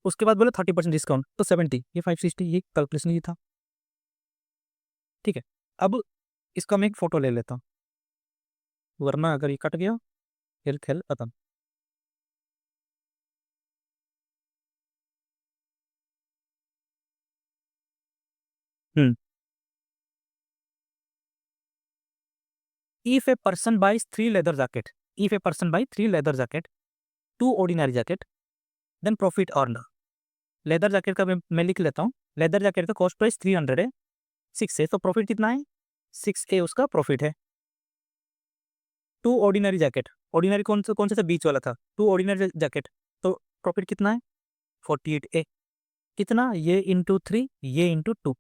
उसके बाद बोलो 30% डिस्काउंट तो 70 ये 560 ये कैलकुलेशन ही था ठीक है अब इसका मैं एक फ़ोटो ले लेता हूँ वरना अगर ये कट गया फिर खेल खत्म हम्म if a person buys 3 leather jacket if a person buy 3 leather jacket 2 ordinary jacket then profit earned leather jacket का मैं लिख लेता हूँ लेदर जैकेट का कॉस्ट प्राइस 300 है 6 है तो प्रॉफिट कितना है 6A उसका प्रॉफिट है 2 ऑर्डिनरी जैकेट ऑर्डिनरी कौन सा बीच वाला था 2 ऑर्डिनरी जैकेट तो प्रॉफिट कितना है 48A कितना ये इंटू 3 ये इंटू 2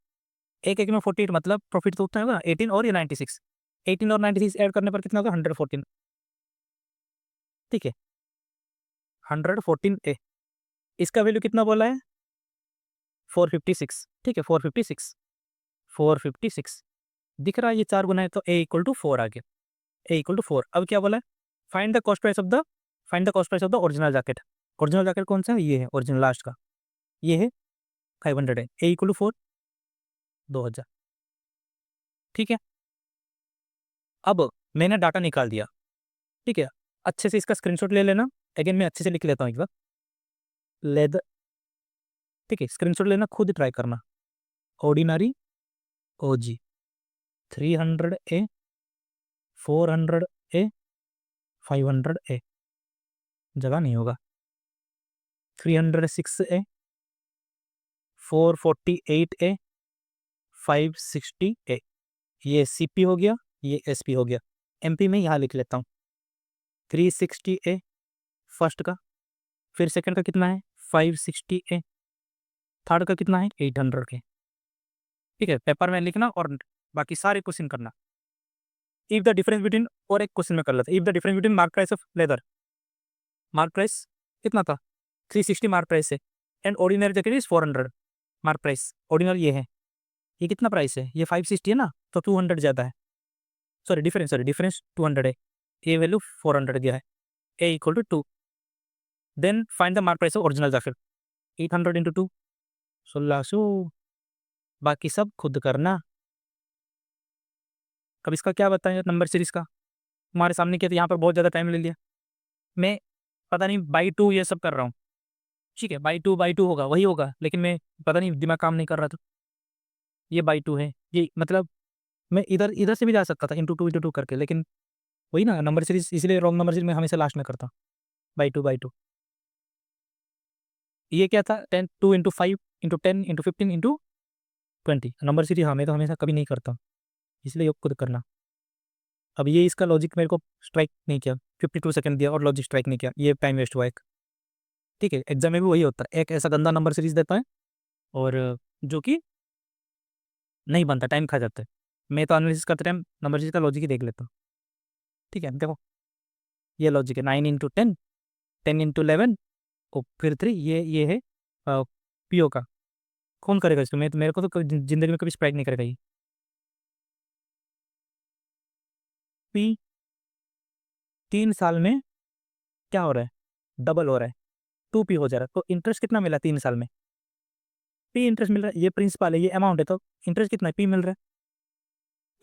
एक एक में 48 मतलब प्रॉफिट तो उतना होगा 18 और ये 96 18 और 96 ऐड करने पर कितना होगा 114 ठीक है 114A इसका वैल्यू कितना बोला है 456 ठीक है 456 456 दिख रहा है ये 4 गुना है तो A इक्वल टू 4 आ गया A इक्वल टू 4 अब क्या बोला है find the cost price of the find the cost price of the original jacket original jacket कौन सा है ये है ओरिजिनल लास्ट का ये है 500 है A इक्वल टू 4 2000 ठीक है अब मैंने डाटा निकाल दिया ठीक है अच्छे से इसका स्क्रीनशॉट ले लेना। अगेन मैं अच्छे से लिख लेता हूँ एक बार, लेदर, ठीक है, स्क्रीनशॉट लेना, खुद ट्राई करना। Ordinary OG 300A, 400A, 500A, जगह नहीं होगा, 306A, 448A, 560A। ये CP हो गया, ये SP हो गया। MP में यहाँ लिख लेता हूँ 360A फर्स्ट का, फिर सेकंड का कितना है 560A, थर्ड का कितना है 800 के। ठीक है, पेपर में लिखना और बाकी सारे क्वेश्चन करना। इफ द डिफरेंस बिटवीन, और एक क्वेश्चन में कर लेते, if the difference between mark price of leather, mark price कितना था 360 मार्क प्राइस है, and ordinary jacket is 400 mark price, ordinary ये है, ये कितना प्राइस है, ये 560 है ना, तो 200 ज़्यादा है, सॉरी डिफरेंस 200 है, ये वैल्यू 400 दिया है, A equal to 2। Then find the mark price of original jacket, 800 into 2 1600, बाकी सब खुद करना। अब इसका क्या बताएं नंबर सीरीज का, तुम्हारे सामने किया तो यहाँ पर बहुत ज़्यादा टाइम ले लिया, मैं पता नहीं बाई 2 ये सब कर रहा हूँ, ठीक है, बाई टू होगा, वही होगा, लेकिन मैं पता नहीं दिमाग काम नहीं कर रहा था, ये बाई 2 है, ये मतलब मैं इधर इधर से भी जा सकता था इंटू टू करके, लेकिन वही ना नंबर सीरीज, इसलिए रॉन्ग नंबर सीरीज मैं हमेशा लास्ट में करता हूँ, बाई टू। ये क्या था 10 2 into 5 into 10 into 15 into 20, number series हाँ मैं तो हमेशा कभी नहीं करता, इसलिए ये खुद करना। अब ये इसका लॉजिक मेरे को स्ट्राइक नहीं किया, 52 सेकंड दिया और लॉजिक स्ट्राइक नहीं किया, ये टाइम वेस्ट हुआ एक। ठीक है, एग्जाम में भी वही होता है, एक ऐसा गंदा नंबर सीरीज देता है और जो कि नहीं बनता, टाइम खा जाता है। मैं तो एनालिसिस करते टाइम नंबर सीरीज का लॉजिक ही देख लेता हूँ। ठीक है, देखो ये लॉजिक है 9 इंटू 10, 10 इंटू 11 और फिर 3, ये है PO का। कौन करेगा इसको, मैं तो, मेरे को तो जिंदगी में कभी स्ट्राइक नहीं करेगा ये। P 3 साल में क्या हो रहा है, डबल हो रहा है, 2P हो जा रहा है, तो इंटरेस्ट कितना मिला 3 साल में, P इंटरेस्ट मिल रहा है, ये प्रिंसिपल है, ये अमाउंट है, तो इंटरेस्ट कितना है P मिल रहा है,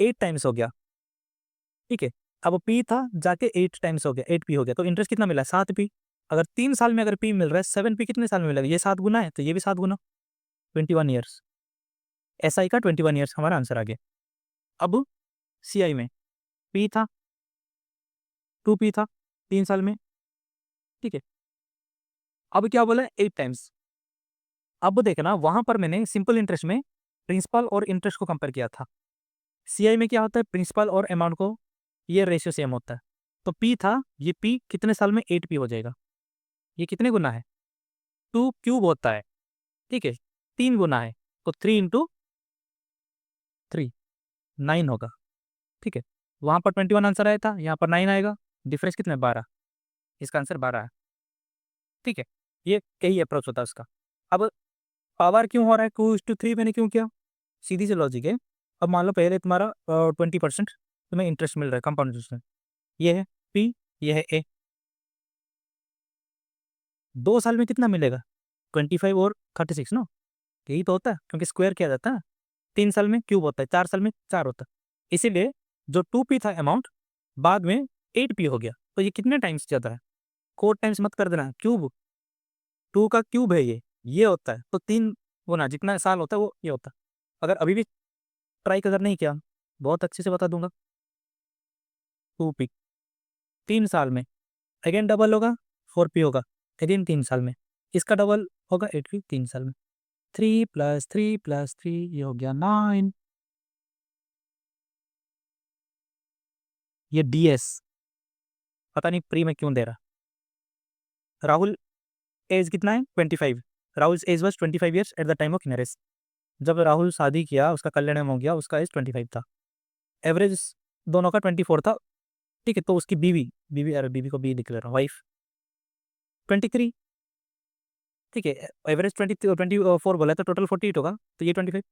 8 टाइम्स हो गया। ठीक है, अब P था जाके 8 टाइम्स हो गया, 8P हो गया, तो इंटरेस्ट कितना मिला 7P। अगर 3 साल में अगर P मिल रहा है, 7P कितने साल में मिलेगा, ये 7 गुना है तो ये भी 7 गुना, 21 ईयर्स। SI का 21 ईयर्स हमारा आंसर आ गया। अब CI में P था 2P था 3 साल में, ठीक है, अब क्या बोला 8 टाइम्स। अब देखना वहां पर मैंने सिंपल इंटरेस्ट में प्रिंसिपल और इंटरेस्ट को कंपेयर किया था, CI में क्या होता है प्रिंसिपल और अमाउंट को ये रेशियो सेम होता है, तो P था, ये P कितने साल में 8P हो जाएगा, ये कितने गुना है 2 क्यूब होता है, ठीक है, 3 गुना है, तो 3 इंटू 3 9 होगा। ठीक है, वहां पर 21 आंसर आया था, यहाँ पर 9 आएगा, डिफरेंस कितना है 12, इसका आंसर 12 है। ठीक है, ये यही अप्रोच होता है उसका। अब पावर क्यों हो रहा है 2:3 मैंने क्यों किया, सीधी सी लॉजिक है। अब मान लो पहले तुम्हारा 20% तुम्हें इंटरेस्ट मिल रहा है कंपाउंड इंटरेस्ट में, ये है P, ये है A, 2 साल में कितना मिलेगा 25 और 36 ना, यही तो होता है, क्योंकि स्क्वायर किया जाता है, 3 साल में क्यूब होता है, 4 साल में 4 होता है, इसीलिए जो 2P था अमाउंट बाद में 8P हो गया, तो ये कितने टाइम्स ज़्यादा है, 4 टाइम्स मत कर देना, क्यूब 2 का क्यूब है ये होता है, तो 3 गुना जितना साल होता है वो ये होता है। अगर अभी भी ट्राई अगर नहीं किया, बहुत अच्छे से बता दूंगा, 2P 3 साल में अगेन डबल होगा, 4P होगा अगेन 3 साल में, इसका डबल होगा 8P 3 साल में, 3 + 3 + 3 ये हो गया 9। ये DS पता नहीं प्री में क्यों दे रहा। राहुल एज कितना है 25, Rahul age was 25 years at the time of marriage, जब राहुल शादी किया उसका कल्याण हो गया उसका एज 25 था, एवरेज दोनों का 24 था। ठीक है, तो उसकी बीवी बीवी अरे बीवी को बी लिख ले रहा हूँ, वाइफ 23। ठीक है, एवरेज 24 बोला तो टोटल 48 होगा, तो ये 25।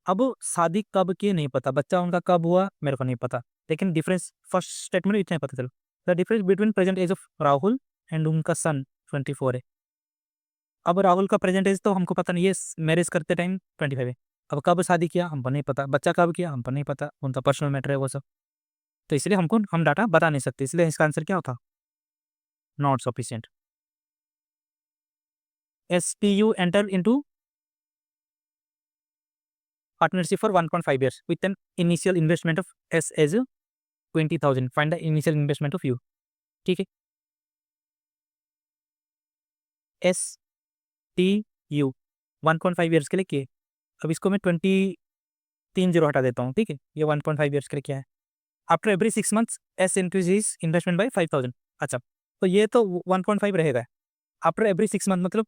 अब शादी कब की नहीं पता, बच्चा उनका कब हुआ मेरे को नहीं पता, लेकिन डिफरेंस फर्स्ट स्टेटमेंट इतना ही पता चलो, the difference between present age of Rahul and उनका सन 24 है। अब राहुल का प्रेजेंट एज तो हमको पता नहीं है, मैरिज करते टाइम 25 है, अब कब शादी किया हमको नहीं पता, बच्चा कब किया हमको नहीं पता, उनका पर्सनल मैटर है वो सब, तो इसलिए हम डाटा बता नहीं सकते, इसलिए इसका आंसर क्या होता not sufficient. STU enter into partnership for 1.5 years with an initial investment of S as 20,000. Find the initial investment of U. ठीक है. STU 1.5 ईयर्स के लिए किए. अब इसको मैं 20 हटा देता हूँ. ठीक है, ये 1.5 ईयर्स के लिए क्या है. After every 6 months S increase investment by 5,000. अच्छा, तो ये तो 1.5 रहेगा. आफ्टर एवरी 6 मंथ मतलब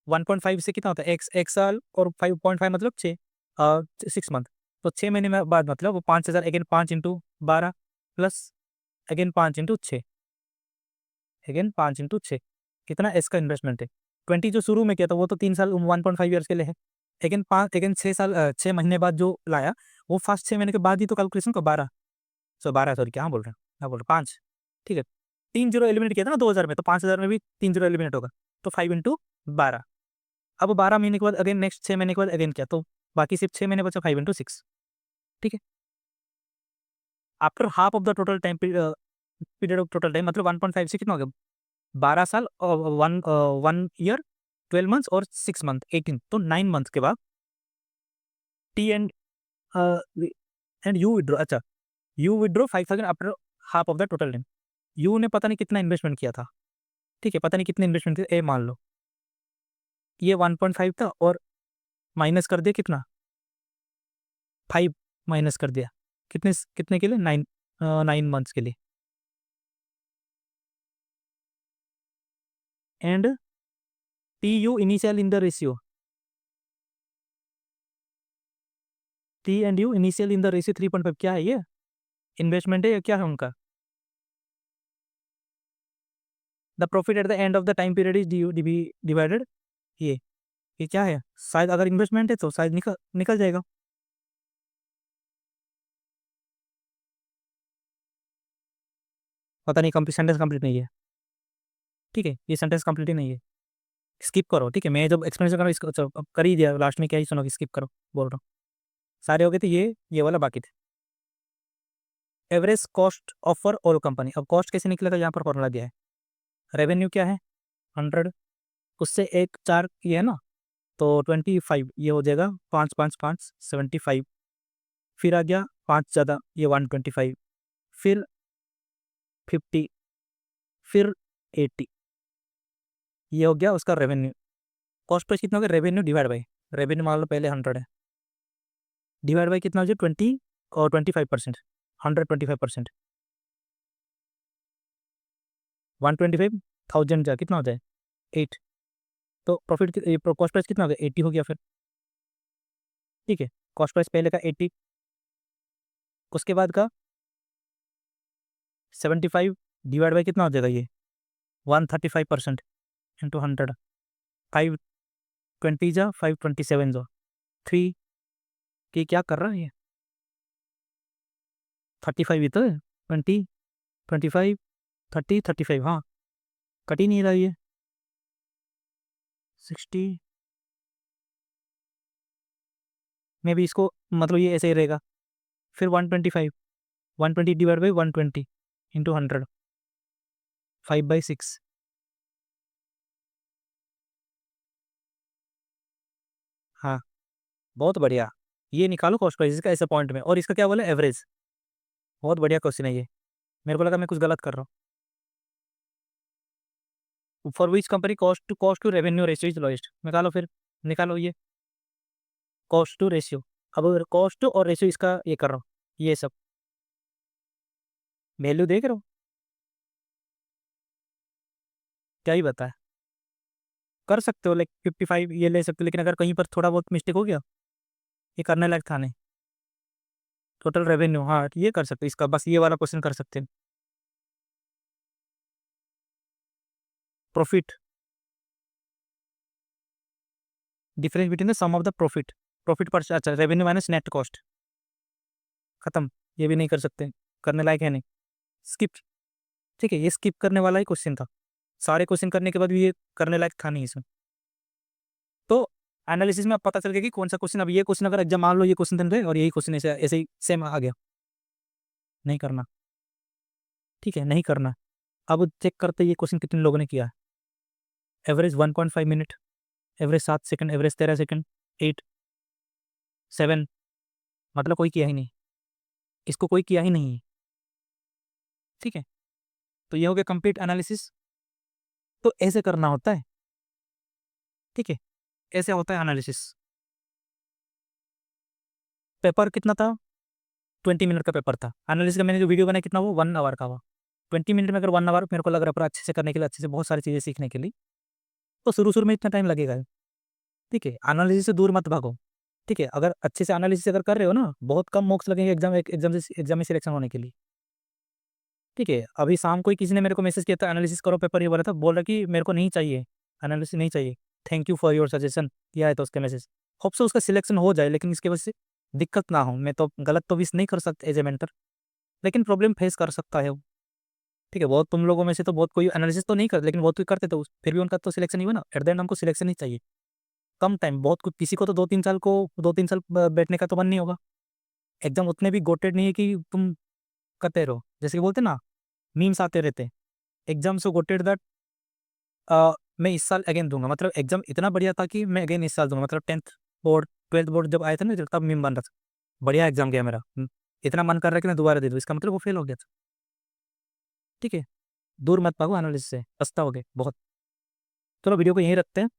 1.5 से कितना होता है, एक साल, और 5.5 मतलब 6 मंथ. तो 6 महीने में बाद मतलब वो 5,000 again 5 into 12 plus again 5 into 6 again 5 into 6 कितना एस का इन्वेस्टमेंट है. 20 जो शुरू में किया था वो तो 3 साल 1.5 ईयर्स के लिए है. अगेन 5 अगेन 6 साल 6 महीने बाद जो लाया वो फर्स्ट 6 महीने के बाद ही तो कैलकुलेशन को 12 सॉरी क्या बोल रहे हैं, क्या बोल रहे हैं, 5. ठीक है, 3 जीरो एलिमिनेट किया था ना 2000 में, तो 5,000 में भी 3 जीरो एलिमिनेट होगा, तो 5 इंटू 12. अब 12 महीने के बाद अगेन नेक्स्ट 6 महीने के बाद अगेन किया, तो बाकी सिर्फ 6 महीने बचा, 5 इंटू 6. ठीक है, after half of the total time period of total time मतलब 1.5 से कितना हो गया, 12 साल और 1 ईयर 12 मंथ्स और 6 मंथ 18, तो 9 मंथ के बाद टी एंड यू विड्रॉ. अच्छा, you withdraw 5,000 after half of the total time. You ने पता नहीं कितना इन्वेस्टमेंट किया था. ठीक है, पता नहीं कितने इन्वेस्टमेंट थे, ए मान लो ये 1.5 था और माइनस कर दिया कितना, 5 माइनस कर दिया, कितने कितने के लिए, 9 मंथ्स के लिए. And T U initial in the ratio, T and you initial in the ratio 3.5. क्या है ये, इन्वेस्टमेंट है या क्या है उनका. The profit at the end of the time period is divided. ये क्या है, शायद अगर इन्वेस्टमेंट है तो शायद निकल निकल जाएगा. पता नहीं, सेंटेंस कंप्लीट नहीं है. ठीक है, ये सेंटेंस कंप्लीट ही नहीं है, स्किप करो. ठीक है, मैं जब एक्सप्लेनेशन कर रहा हूँ इसको अब कर ही दिया, लास्ट में क्या ही सुनो, स्किप करो बोल रहा हूँ. सारे हो गए थे, ये वाला बाकी थे. Average cost of for all company. अब कॉस्ट कैसे निकलेगा, यहाँ पर फॉर्मूला दिया है. रेवेन्यू क्या है 100, उससे एक 4 ये है ना, तो 25 ये हो जाएगा, 5 5 5 75. फिर आ गया 5 ज़्यादा, ये 125, फिर 50, फिर 80. ये हो गया उसका रेवेन्यू. कॉस्ट प्राइस कितना हो गया, रेवेन्यू डिवाइड बाई, रेवेन्यू मान लो पहले 100 है, डिवाइड बाई कितना हो जाए 20 और 25%, 125%, 125,000 जा कितना हो जाए 8. तो प्रॉफिट कॉस्ट प्राइस कितना हो गया 80 हो गया फिर. ठीक है, कॉस्ट प्राइस पहले का 80, उसके बाद का 75 डिवाइड बाई कितना हो जाएगा ये 135% इंटू 100, 520 जा 527 जो 3 की क्या कर रहा है ये 35 ही तो है, 20 25 30 35, हाँ कट ही नहीं रहा ये 60 में भी, इसको मतलब ये ऐसे ही रहेगा. फिर 125, 120 डिवाइड बाई 120 इंटू 100, 5/6. हाँ, बहुत बढ़िया. ये निकालो कॉस्ट प्राइस का ऐसे पॉइंट में, और इसका क्या बोला एवरेज. बहुत बढ़िया क्वेश्चन है ये, मेरे को लगा मैं कुछ गलत कर रहा हूँ. For which company cost to revenue ratio is lowest. निकालो फिर, निकालो ये कॉस्ट टू रेशियो. अब अगर कॉस्ट और रेशियो इसका ये कर रहा हूँ, ये सब वैल्यू देख रहे हो, क्या ही बता है. कर सकते हो लाइक 55 ये ले सकते हो, लेकिन अगर कहीं पर थोड़ा बहुत मिस्टेक हो गया, ये करने लायक था नहीं. टोटल रेवेन्यू, हाँ ये कर सकते हो, इसका बस ये वाला क्वेश्चन कर सकते हैं. Profit, difference between the sum of the profit, profit पर, अच्छा रेवेन्यू माइनस नेट कॉस्ट, खत्म. ये भी नहीं कर सकते, करने लायक है नहीं, स्किप. ठीक है, ये स्किप करने वाला ही क्वेश्चन था. सारे क्वेश्चन करने के बाद भी ये करने लायक था नहीं इसमें. तो एनालिसिस में अब पता चल गया कि कौन सा क्वेश्चन. अब ये क्वेश्चन अगर एग्जाम मान लो ये क्वेश्चन दे रहे और यही क्वेश्चन ऐसे ऐसे ही सेम आ गया, नहीं करना. ठीक है, नहीं करना. अब चेक करते ये क्वेश्चन कितने लोगों ने किया। Average 1.5 minute, average 7 second, average 13 second, 8, 7, मतलब कोई किया ही नहीं, इसको कोई किया ही नहीं है। ठीक है, तो ये हो गया कंप्लीट एनालिसिस। तो ऐसे करना होता है। ठीक है, ऐसे होता है एनालिसिस। पेपर कितना था? 20 मिनट का पेपर था। एनालिसिस का मैंने जो वीडियो बनाया कितना, वो 1 आवर का हुआ। 20 मिनट में अगर 1 आवर मेरे को लग रहा है पूरा अच्छे से करने के लिए, अच्छे से बहुत सारी चीज़ें सीखने के लिए, तो शुरू शुरू में इतना टाइम लगेगा। ठीक है, एनालिसिस से दूर मत भागो। ठीक है, अगर अच्छे से एनालिसिस अगर कर रहे हो ना, बहुत कम मार्क्स लगेंगे एग्जाम में सिलेक्शन होने के लिए। ठीक है, अभी शाम को ही किसी ने मेरे को मैसेज किया था, एनालिसिस करो पेपर, ये बोला था, बोल रहा कि मेरे को नहीं चाहिए, एनालिसिस नहीं चाहिए, thank you for your suggestion, किया है तो उसके मैसेज। होप से उसका सिलेक्शन हो जाए, लेकिन इसके वजह से दिक्कत ना हो। मैं तो गलत तो विश नहीं कर सकता एज ए मेंटर, लेकिन प्रॉब्लम फेस कर सकता है वो। ठीक है, बहुत तुम लोगों में से तो बहुत कोई एनालिसिस तो नहीं कर, लेकिन बहुत कोई करते, तो फिर भी उनका तो सिलेक्शन ही हुआ ना। एट द एंड हमको सिलेक्शन ही चाहिए। कम टाइम, बहुत कुछ, किसी को तो 2-3 साल बैठने का तो मन नहीं होगा। एग्जाम उतने भी गोटेड नहीं है कि तुम करते रहो, जैसे कि बोलते ना, मीम्स आते रहते, एग्जाम सो गोटेड दैट मैं इस साल अगेन दूंगा। मतलब एग्जाम इतना बढ़िया था कि मैं अगेन इस साल दूंगा। मतलब 10th बोर्ड, 12th बोर्ड जब आए थे ना, तब मीम बन रहा था, बढ़िया एग्जाम गया मेरा, इतना मन कर रहा है कि मैं दोबारा दे दूँ, इसका मतलब वो फेल हो गया था। ठीक है, दूर मत भागो एनालिसिस से, पछताओगे बहुत। चलो वीडियो को यहीं रखते हैं।